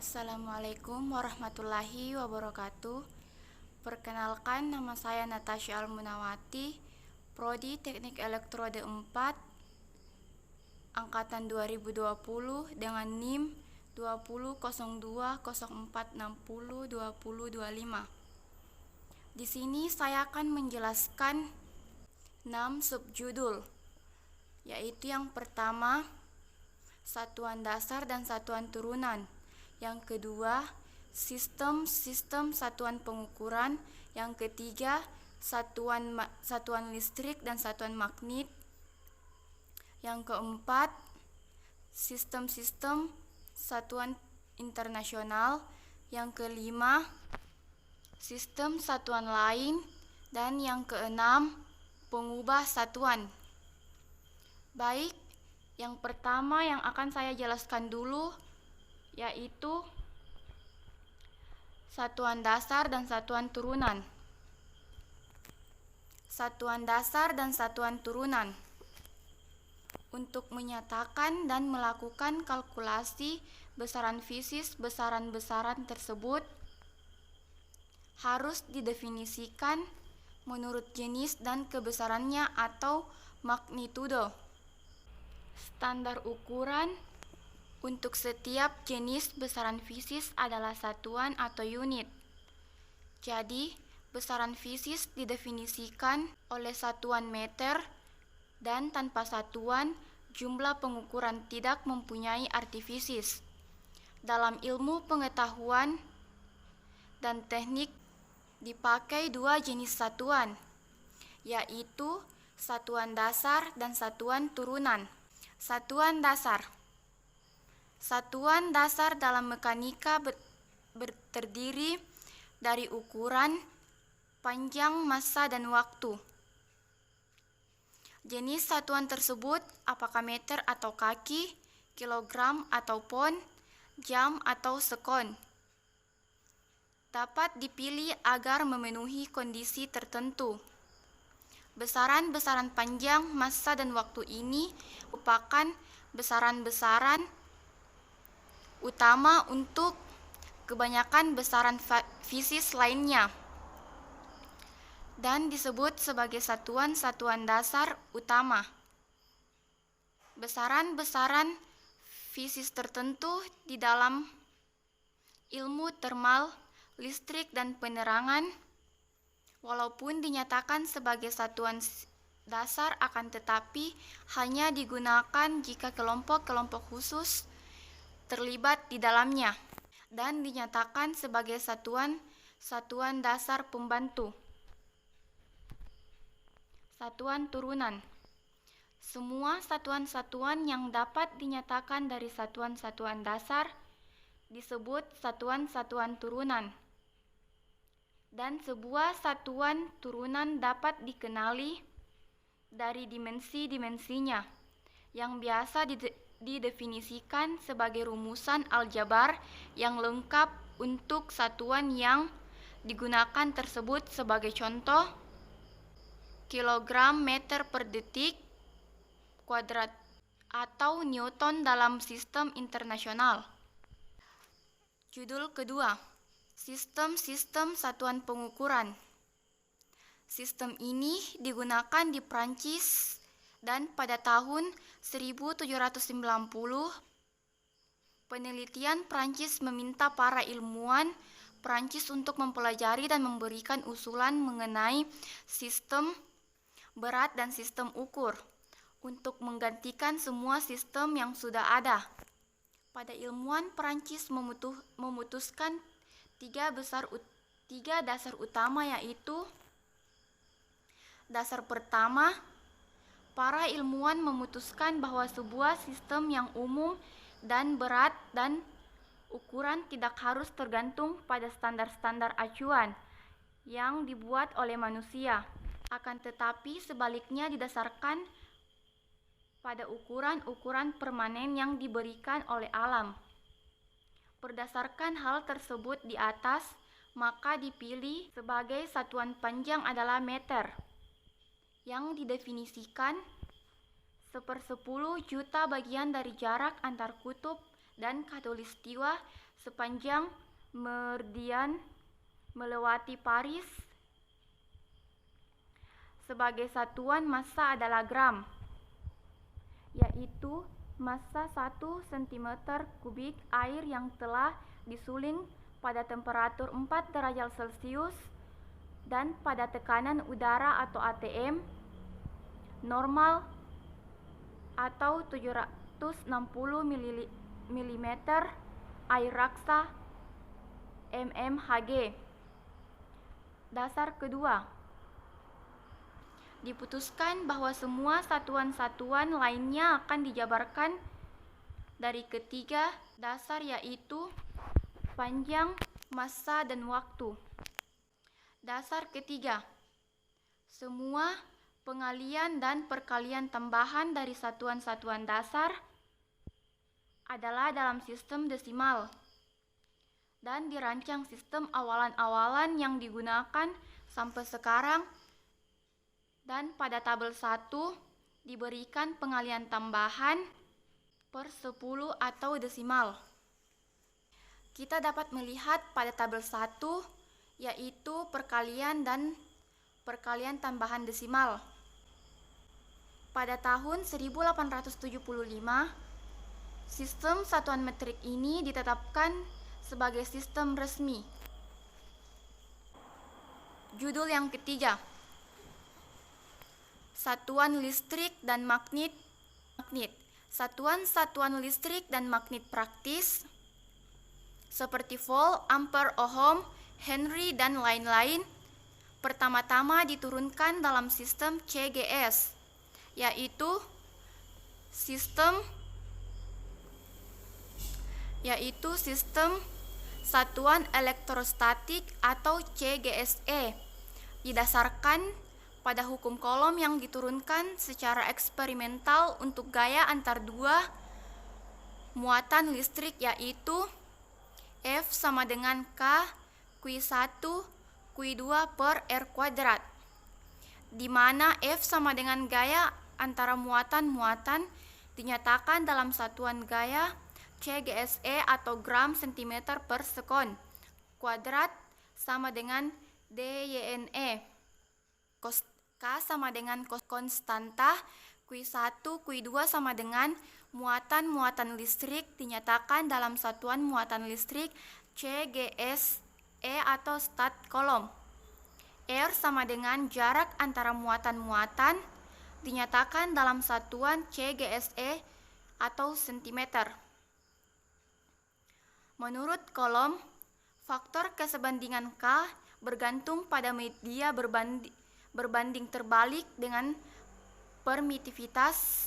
Assalamualaikum warahmatullahi wabarakatuh. Perkenalkan, nama saya Natasha Almunawati, Prodi Teknik Elektrode 4, Angkatan 2020 dengan NIM 20.02.04.60.2025. Di sini saya akan menjelaskan 6 subjudul, yaitu yang pertama, satuan dasar dan satuan turunan. Yang kedua, sistem satuan pengukuran. Yang ketiga, satuan listrik dan satuan magnet. Yang keempat, sistem satuan internasional. Yang kelima, sistem satuan lain. Dan yang keenam, pengubah satuan. Baik, yang pertama yang akan saya jelaskan dulu yaitu satuan dasar dan satuan turunan. Satuan dasar dan satuan turunan. Untuk menyatakan dan melakukan kalkulasi besaran fisis besaran-besaran tersebut harus didefinisikan menurut jenis dan kebesarannya atau magnitudo. Standar ukuran untuk setiap jenis besaran fisis adalah satuan atau unit. Jadi, besaran fisis didefinisikan oleh satuan meter dan tanpa satuan, jumlah pengukuran tidak mempunyai arti fisis. Dalam ilmu pengetahuan dan teknik dipakai dua jenis satuan, yaitu satuan dasar dan satuan turunan. Satuan dasar. Satuan dasar dalam mekanika terdiri dari ukuran, panjang, massa, dan waktu. Jenis satuan tersebut apakah meter atau kaki, kilogram atau pon, jam atau sekon. Dapat dipilih agar memenuhi kondisi tertentu. Besaran-besaran panjang, massa, dan waktu ini merupakan besaran-besaran utama untuk kebanyakan besaran fisis lainnya dan disebut sebagai satuan-satuan dasar utama. Besaran-besaran fisis tertentu di dalam ilmu termal, listrik, dan penerangan walaupun dinyatakan sebagai satuan dasar akan tetapi hanya digunakan jika kelompok-kelompok khusus terlibat di dalamnya dan dinyatakan sebagai satuan dasar pembantu. Satuan turunan. Semua satuan-satuan yang dapat dinyatakan dari satuan-satuan dasar disebut satuan-satuan turunan. Dan sebuah satuan turunan dapat dikenali dari dimensi-dimensinya yang biasa didefinisikan sebagai rumusan aljabar yang lengkap untuk satuan yang digunakan tersebut sebagai contoh kilogram meter per detik kuadrat atau newton dalam sistem internasional. Judul kedua, sistem satuan pengukuran. Sistem ini digunakan di Prancis dan pada tahun 1790 penelitian Prancis meminta para ilmuwan Prancis untuk mempelajari dan memberikan usulan mengenai sistem berat dan sistem ukur untuk menggantikan semua sistem yang sudah ada. Pada ilmuwan Prancis memutuskan tiga dasar utama, yaitu dasar pertama, para ilmuwan memutuskan bahwa sebuah sistem yang umum dan berat dan ukuran tidak harus tergantung pada standar-standar acuan yang dibuat oleh manusia, akan tetapi sebaliknya didasarkan pada ukuran-ukuran permanen yang diberikan oleh alam. Berdasarkan hal tersebut di atas, maka dipilih sebagai satuan panjang adalah meter, yang didefinisikan 1/10 juta bagian dari jarak antar kutub dan khatulistiwa sepanjang meridian melewati Paris. Sebagai satuan massa adalah gram, yaitu massa 1 cm kubik air yang telah disuling pada temperatur 4 derajat Celcius dan pada tekanan udara atau ATM normal atau 760 mm air raksa mmHg. Dasar kedua, diputuskan bahwa semua satuan-satuan lainnya akan dijabarkan dari ketiga dasar, yaitu panjang, massa, dan waktu. Dasar ketiga, semua pengalian dan perkalian tambahan dari satuan-satuan dasar adalah dalam sistem desimal dan dirancang sistem awalan-awalan yang digunakan sampai sekarang, dan pada tabel 1 diberikan pengalian tambahan per 10 atau desimal. Kita dapat melihat pada tabel 1 yaitu perkalian dan perkalian tambahan desimal. Pada tahun 1875, sistem satuan metrik ini ditetapkan sebagai sistem resmi. Judul yang ketiga, satuan listrik dan magnet. Satuan-satuan listrik dan magnet praktis seperti volt, ampere, ohm, Henry, dan lain-lain pertama-tama diturunkan dalam sistem CGS, yaitu sistem satuan elektrostatik atau CGSE, didasarkan pada hukum Coulomb yang diturunkan secara eksperimental untuk gaya antar dua muatan listrik, yaitu F sama dengan K Q1 Q2 per R kuadrat, di mana F sama dengan gaya antara muatan-muatan dinyatakan dalam satuan gaya CGSE atau gram cm per sekon kuadrat sama dengan DYNE. K sama dengan konstanta, Q1, Q2 sama dengan muatan-muatan listrik dinyatakan dalam satuan muatan listrik CGSE atau stat Coulomb. R sama dengan jarak antara muatan-muatan dinyatakan dalam satuan CGSE atau cm. Menurut Coulomb, faktor kesebandingan K bergantung pada media berbanding terbalik dengan permitivitas,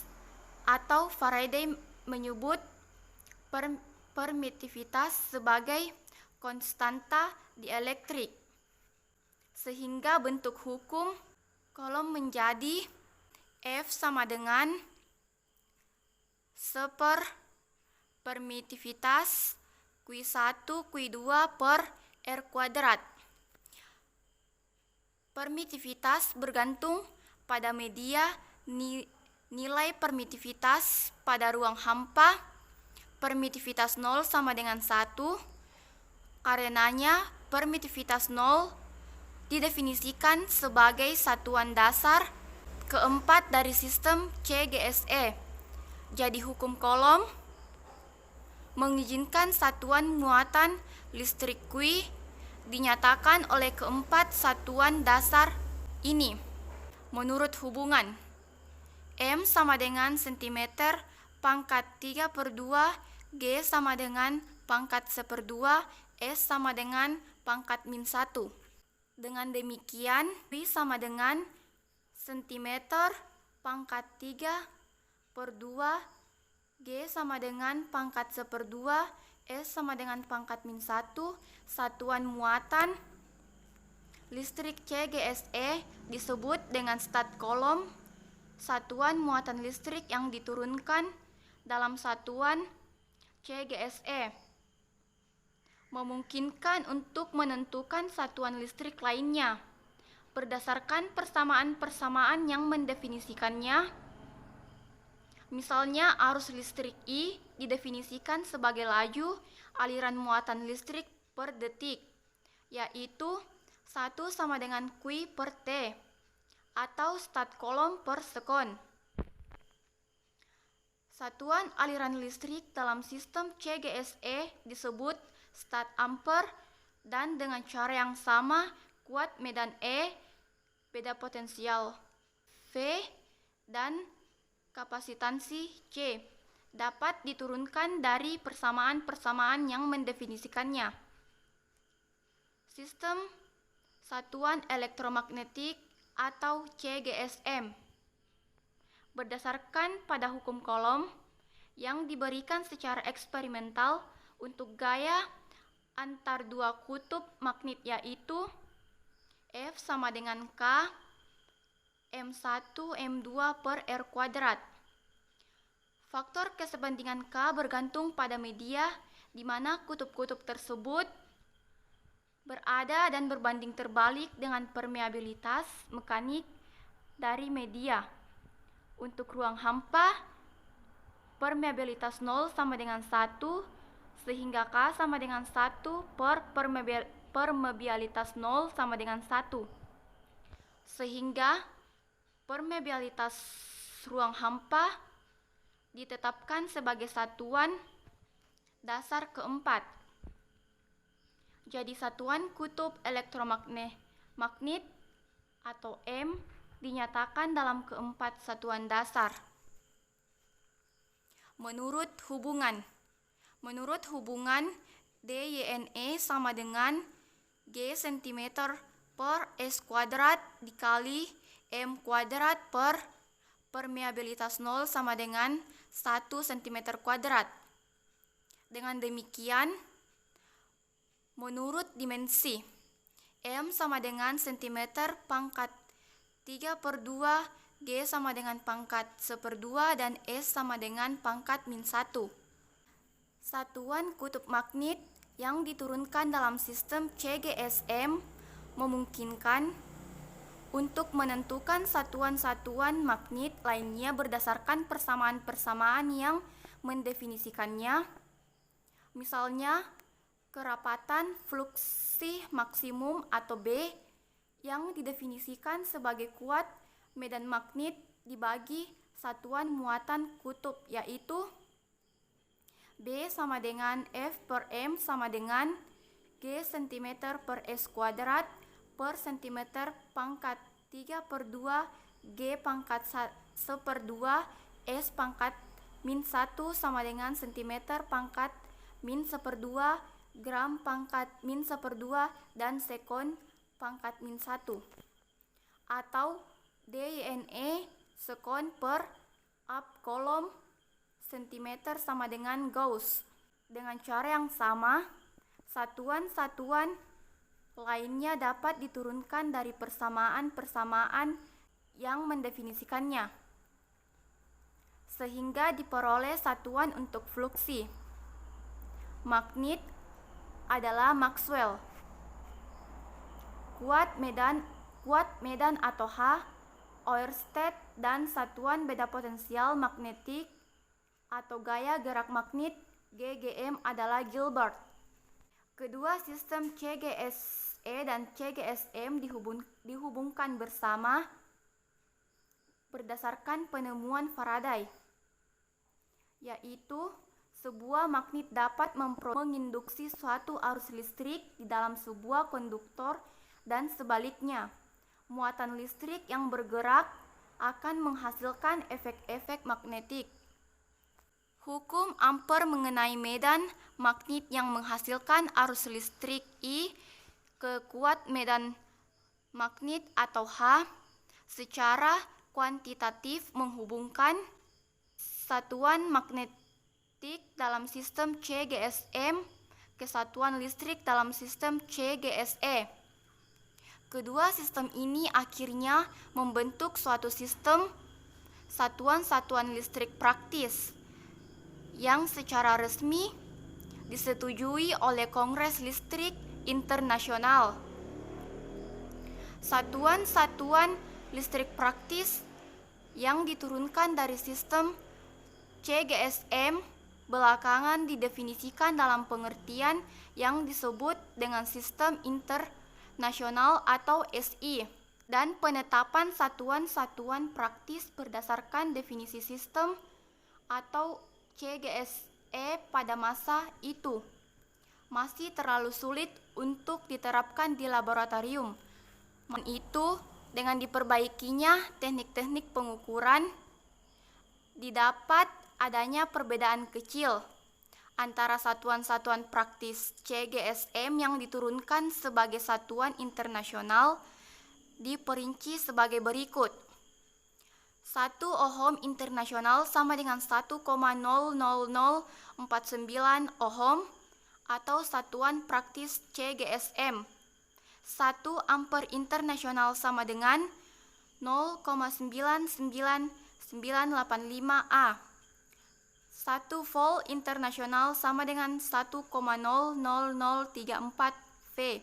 atau Faraday menyebut permitivitas sebagai konstanta dielektrik, sehingga bentuk hukum Coulomb menjadi F sama dengan seper permitivitas Q1 Q2 per R kuadrat. Permitivitas bergantung pada media. Nilai permitivitas pada ruang hampa, permitivitas 0 sama dengan 1. Karenanya permitivitas 0 didefinisikan sebagai satuan dasar keempat dari sistem CGSE. Jadi hukum Coulomb mengizinkan satuan muatan listrik Q dinyatakan oleh keempat satuan dasar ini menurut hubungan M sama dengan cm pangkat 3/2, G sama dengan pangkat 1/2, S sama dengan pangkat -1. Dengan demikian, Q sama dengan cm pangkat 3/2, G sama dengan pangkat 1/2, S sama dengan pangkat -1. Satuan muatan listrik CGSE disebut dengan stat Coulomb, satuan muatan listrik yang diturunkan dalam satuan CGSE, memungkinkan untuk menentukan satuan listrik lainnya berdasarkan persamaan-persamaan yang mendefinisikannya. Misalnya arus listrik I didefinisikan sebagai laju aliran muatan listrik per detik, yaitu 1 sama dengan Q per T, atau stat kolom per sekon. Satuan aliran listrik dalam sistem CGSE disebut stat ampere, dan dengan cara yang sama kuat medan E, beda potensial V, dan kapasitansi C dapat diturunkan dari persamaan-persamaan yang mendefinisikannya. Sistem Satuan Elektromagnetik atau CGSM berdasarkan pada hukum Coulomb yang diberikan secara eksperimental untuk gaya antar dua kutub magnet, yaitu F sama dengan K M1 M2 per R kuadrat. Faktor kesebandingan K bergantung pada media di mana kutub-kutub tersebut berada dan berbanding terbalik dengan permeabilitas mekanik dari media. Untuk ruang hampa, permeabilitas 0 sama dengan 1, sehingga K sama dengan 1 per permeabilitas 0 sama dengan 1. Sehingga permeabilitas ruang hampa ditetapkan sebagai satuan dasar keempat. Jadi satuan kutub elektromagnet atau M dinyatakan dalam keempat satuan dasar. Menurut hubungan DYNE sama dengan G cm per S kuadrat dikali M kuadrat per permeabilitas 0 sama dengan 1 cm kuadrat. Dengan demikian, menurut dimensi, M sama dengan cm pangkat 3/2, G sama dengan pangkat 1/2, dan S sama dengan pangkat -1. Satuan kutub magnet yang diturunkan dalam sistem CGSM memungkinkan untuk menentukan satuan-satuan magnet lainnya berdasarkan persamaan-persamaan yang mendefinisikannya. Misalnya, kerapatan fluksi maksimum atau B yang didefinisikan sebagai kuat medan magnet dibagi satuan muatan kutub, yaitu B sama dengan F per M sama dengan G cm per S kuadrat per cm pangkat 3/2 G pangkat 1/2 S pangkat -1 sama dengan cm pangkat -1/2 gram pangkat -1/2 dan sekon pangkat -1, atau DYNE sekon per up kolom cm sama dengan Gauss. Dengan cara yang sama, satuan-satuan lainnya dapat diturunkan dari persamaan-persamaan yang mendefinisikannya, sehingga diperoleh satuan untuk fluksi. Magnet adalah Maxwell. Kuat medan atau H, Oersted, dan satuan beda potensial magnetik atau gaya gerak magnet GGM adalah Gilbert. Kedua sistem CGSE dan CGSM dihubungkan bersama berdasarkan penemuan Faraday, yaitu sebuah magnet dapat menginduksi suatu arus listrik di dalam sebuah konduktor dan sebaliknya. Muatan listrik yang bergerak akan menghasilkan efek-efek magnetik. Hukum Ampere mengenai medan magnet yang menghasilkan arus listrik I ke kuat medan magnet atau H secara kuantitatif menghubungkan satuan magnetik dalam sistem CGSM ke satuan listrik dalam sistem CGSE. Kedua sistem ini akhirnya membentuk suatu sistem satuan-satuan listrik praktis yang secara resmi disetujui oleh Kongres Listrik Internasional. Satuan-satuan listrik praktis yang diturunkan dari sistem CGSM belakangan didefinisikan dalam pengertian yang disebut dengan Sistem Internasional atau SI, dan penetapan satuan-satuan praktis berdasarkan definisi sistem atau CGSE pada masa itu masih terlalu sulit untuk diterapkan di laboratorium. Itu dengan diperbaikinya teknik-teknik pengukuran, didapat adanya perbedaan kecil antara satuan-satuan praktis CGSM yang diturunkan sebagai satuan internasional diperinci sebagai berikut. 1 ohm internasional sama dengan 1,00049 ohm atau satuan praktis CGSM. 1 ampere internasional sama dengan 0,99985 A. 1 volt internasional sama dengan 1,00034 V.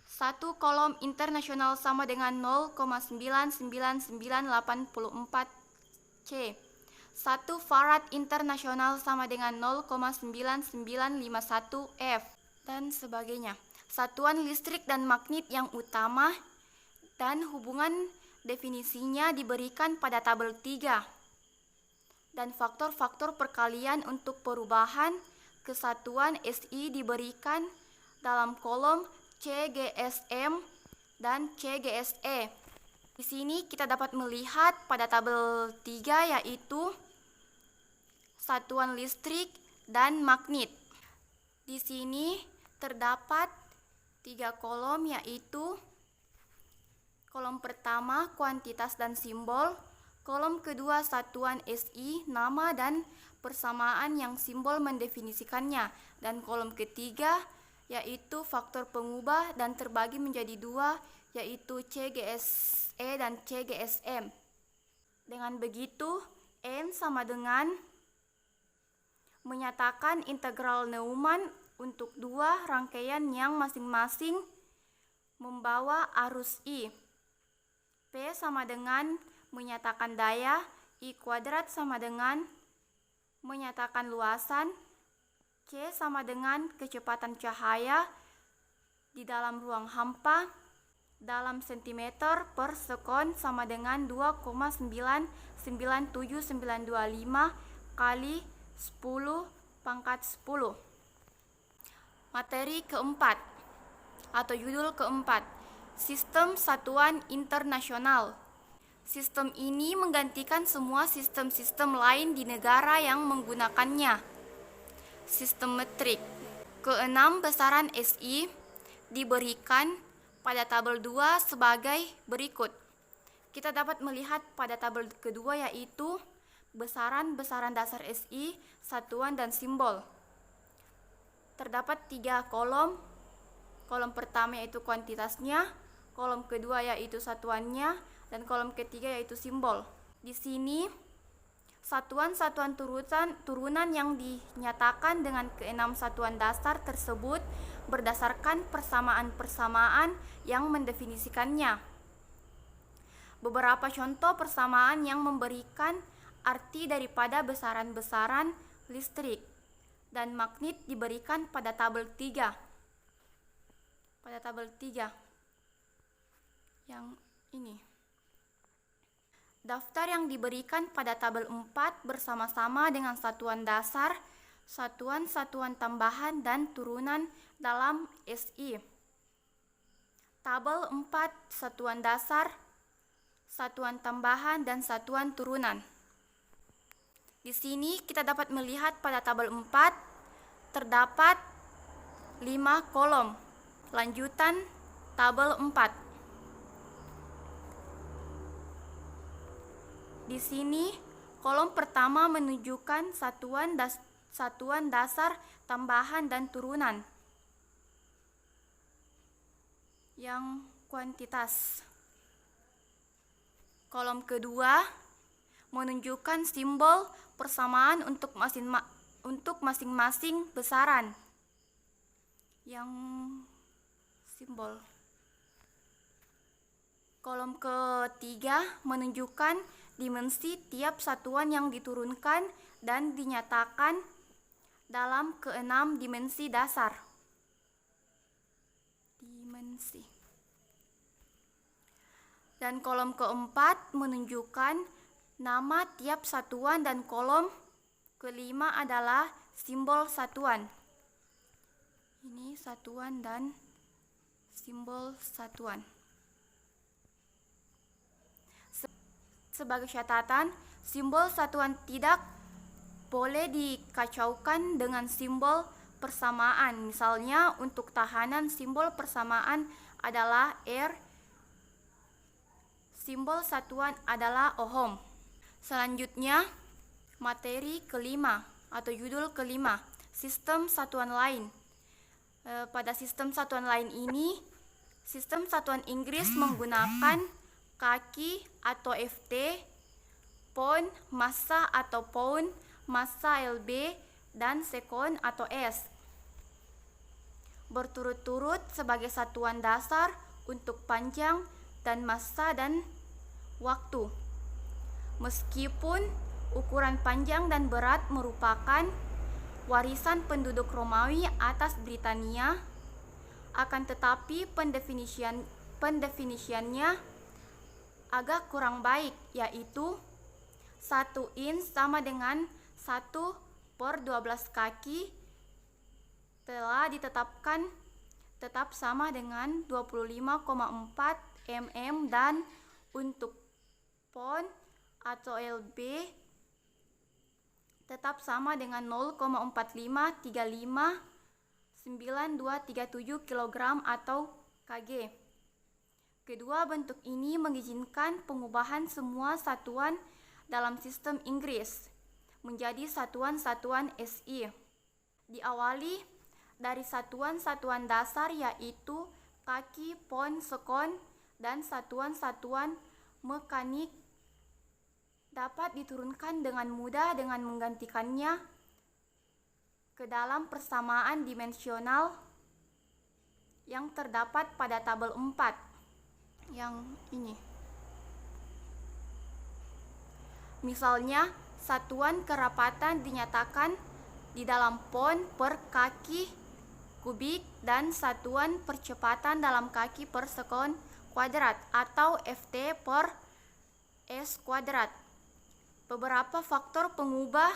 1 kolom internasional sama dengan 0,99984 C. 1 farad internasional sama dengan 0,9951 F, dan sebagainya. Satuan listrik dan magnet yang utama dan hubungan definisinya diberikan pada tabel 3. Dan faktor-faktor perkalian untuk perubahan kesatuan SI diberikan dalam kolom CGSM dan CGSE. Di sini kita dapat melihat pada tabel 3 yaitu satuan listrik dan magnet. Di sini terdapat 3 kolom yaitu kolom pertama kuantitas dan simbol, kolom kedua satuan SI, nama dan persamaan yang simbol mendefinisikannya, dan kolom ketiga yaitu faktor pengubah dan terbagi menjadi 2 yaitu CGSE dan CGSM. Dengan begitu, N sama dengan menyatakan integral Neumann untuk 2 rangkaian yang masing-masing membawa arus I. P sama dengan menyatakan daya, I kuadrat sama dengan menyatakan luasan, C sama dengan kecepatan cahaya di dalam ruang hampa dalam cm per sekon sama dengan 2,99795 kali 10 pangkat 10. Materi keempat atau judul keempat, Sistem Satuan Internasional. Sistem ini menggantikan semua sistem-sistem lain di negara yang menggunakannya. Sistem metrik. Keenam besaran SI diberikan pada tabel 2 sebagai berikut. Kita dapat melihat pada tabel kedua yaitu besaran-besaran dasar SI, satuan dan simbol. Terdapat 3 kolom. Kolom pertama yaitu kuantitasnya, kolom kedua yaitu satuannya, dan kolom ketiga yaitu simbol. Di sini satuan-satuan turunan yang dinyatakan dengan keenam satuan dasar tersebut berdasarkan persamaan-persamaan yang mendefinisikannya. Beberapa contoh persamaan yang memberikan arti daripada besaran-besaran listrik dan magnet diberikan pada tabel 3. Pada tabel 3 yang ini. Daftar yang diberikan pada tabel 4 bersama-sama dengan satuan dasar, satuan-satuan tambahan dan turunan dalam SI. Tabel 4 satuan dasar, satuan tambahan dan satuan turunan. Di sini kita dapat melihat pada tabel 4 terdapat 5 kolom. Lanjutan tabel 4. Di sini kolom pertama menunjukkan satuan dasar, tambahan dan turunan yang kuantitas. Kolom kedua menunjukkan simbol persamaan untuk masing-masing besaran yang simbol. Kolom ketiga menunjukkan dimensi tiap satuan yang diturunkan dan dinyatakan dalam keenam dimensi dasar. Dan kolom keempat menunjukkan nama tiap satuan dan kolom kelima adalah simbol satuan. Ini satuan dan simbol satuan. Sebagai catatan, simbol satuan tidak boleh dikacaukan dengan simbol persamaan. Misalnya untuk tahanan simbol persamaan adalah R, simbol satuan adalah ohm. Selanjutnya, materi kelima atau judul kelima, sistem satuan lain. Pada sistem satuan lain ini, sistem satuan Inggris menggunakan kaki atau FT, pound, massa atau pound, massa LB, dan sekon atau S. Berturut-turut sebagai satuan dasar untuk panjang dan massa dan waktu. Meskipun ukuran panjang dan berat merupakan warisan penduduk Romawi atas Britania, akan tetapi pendefinisiannya agak kurang baik, yaitu 1 inch sama dengan 1/12 kaki telah ditetapkan tetap sama dengan 25,4 mm dan untuk pound atau LB tetap sama dengan 0,45359237 kg atau kg. Kedua bentuk ini mengizinkan pengubahan semua satuan dalam sistem Inggris menjadi satuan-satuan SI. Diawali dari satuan-satuan dasar yaitu kaki, pound, sekon, dan satuan-satuan mekanik dapat diturunkan dengan mudah dengan menggantikannya ke dalam persamaan dimensional yang terdapat pada tabel 4 yang ini. Misalnya, satuan kerapatan dinyatakan di dalam pound per kaki kubik dan satuan percepatan dalam kaki per sekon kuadrat atau FT per S kuadrat. Beberapa faktor pengubah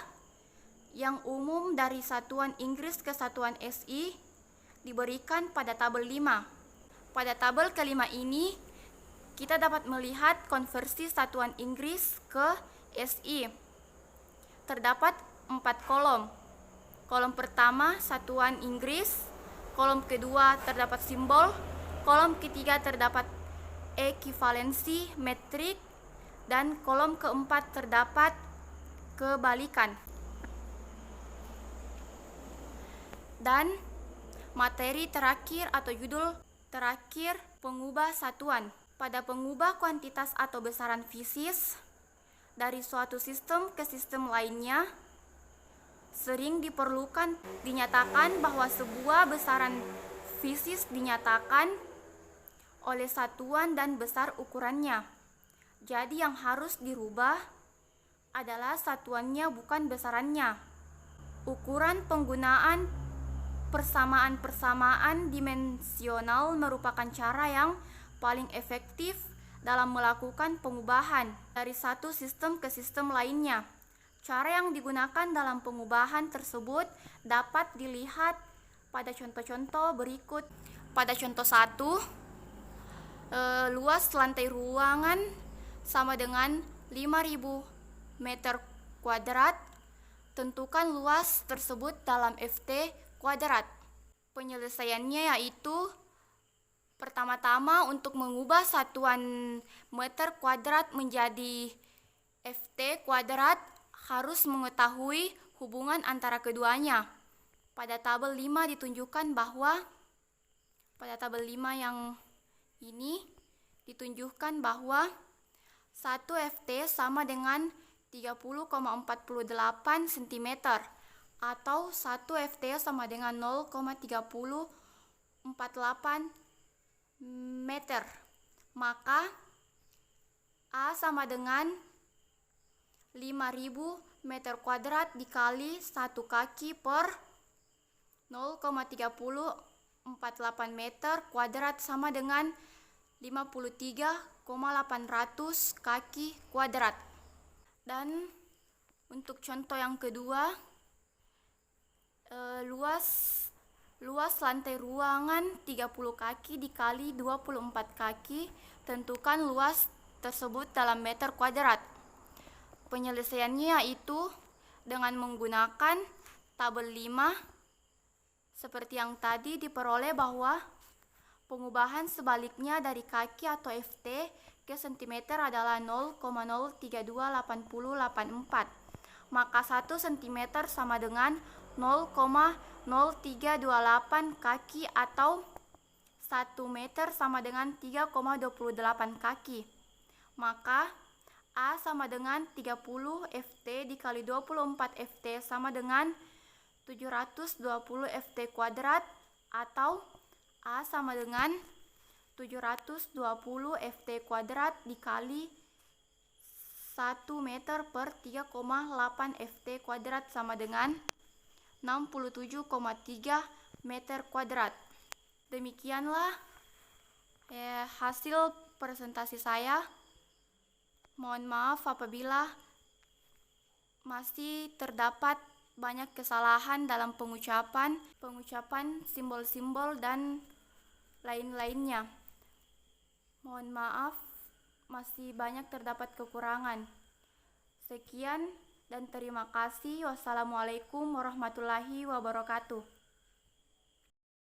yang umum dari satuan Inggris ke satuan SI diberikan pada tabel 5. Pada tabel kelima ini, kita dapat melihat konversi satuan Inggris ke SI. Terdapat 4 kolom. Kolom pertama satuan Inggris, kolom kedua terdapat simbol, kolom ketiga terdapat ekivalensi metrik, dan kolom keempat terdapat kebalikan. Dan materi terakhir atau judul terakhir, pengubah satuan. Pada pengubah kuantitas atau besaran fisis dari suatu sistem ke sistem lainnya, sering dinyatakan bahwa sebuah besaran fisis dinyatakan oleh satuan dan besar ukurannya. Jadi yang harus dirubah adalah satuannya bukan besarannya. Ukuran penggunaan persamaan-persamaan dimensional merupakan cara yang paling efektif dalam melakukan pengubahan dari satu sistem ke sistem lainnya. Cara yang digunakan dalam pengubahan tersebut dapat dilihat pada contoh-contoh berikut. Pada contoh 1, luas lantai ruangan sama dengan 5.000 meter kuadrat. Tentukan luas tersebut dalam FT kuadrat. Penyelesaiannya yaitu pertama-tama untuk mengubah satuan meter kuadrat menjadi FT kuadrat harus mengetahui hubungan antara keduanya. Pada tabel 5 ditunjukkan bahwa pada tabel 5 yang ini ditunjukkan bahwa 1 FT sama dengan 30,48 cm atau 1 FT sama dengan 0,3048 meter. Maka A sama dengan 5.000 meter kuadrat dikali 1 kaki per 0,3048 meter kuadrat sama dengan 53,800 kaki kuadrat. Dan untuk contoh yang kedua, luas lantai ruangan 30 kaki dikali 24 kaki. Tentukan luas tersebut dalam meter kuadrat. Penyelesaiannya yaitu dengan menggunakan tabel 5 seperti yang tadi diperoleh bahwa pengubahan sebaliknya dari kaki atau FT ke cm adalah 0,0328084. Maka 1 cm sama dengan 0,0328 kaki atau 1 meter sama dengan 3,28 kaki. Maka A sama dengan 30 FT dikali 24 FT sama dengan 720 FT kuadrat, atau A sama dengan 720 FT kuadrat dikali 1 meter per 3,8 FT kuadrat sama dengan 67,3 meter kuadrat. Demikianlah hasil presentasi saya. Mohon maaf apabila masih terdapat banyak kesalahan dalam pengucapan simbol-simbol dan lain-lainnya. Mohon maaf, masih banyak terdapat kekurangan. Sekian dan terima kasih. Wassalamualaikum warahmatullahi wabarakatuh.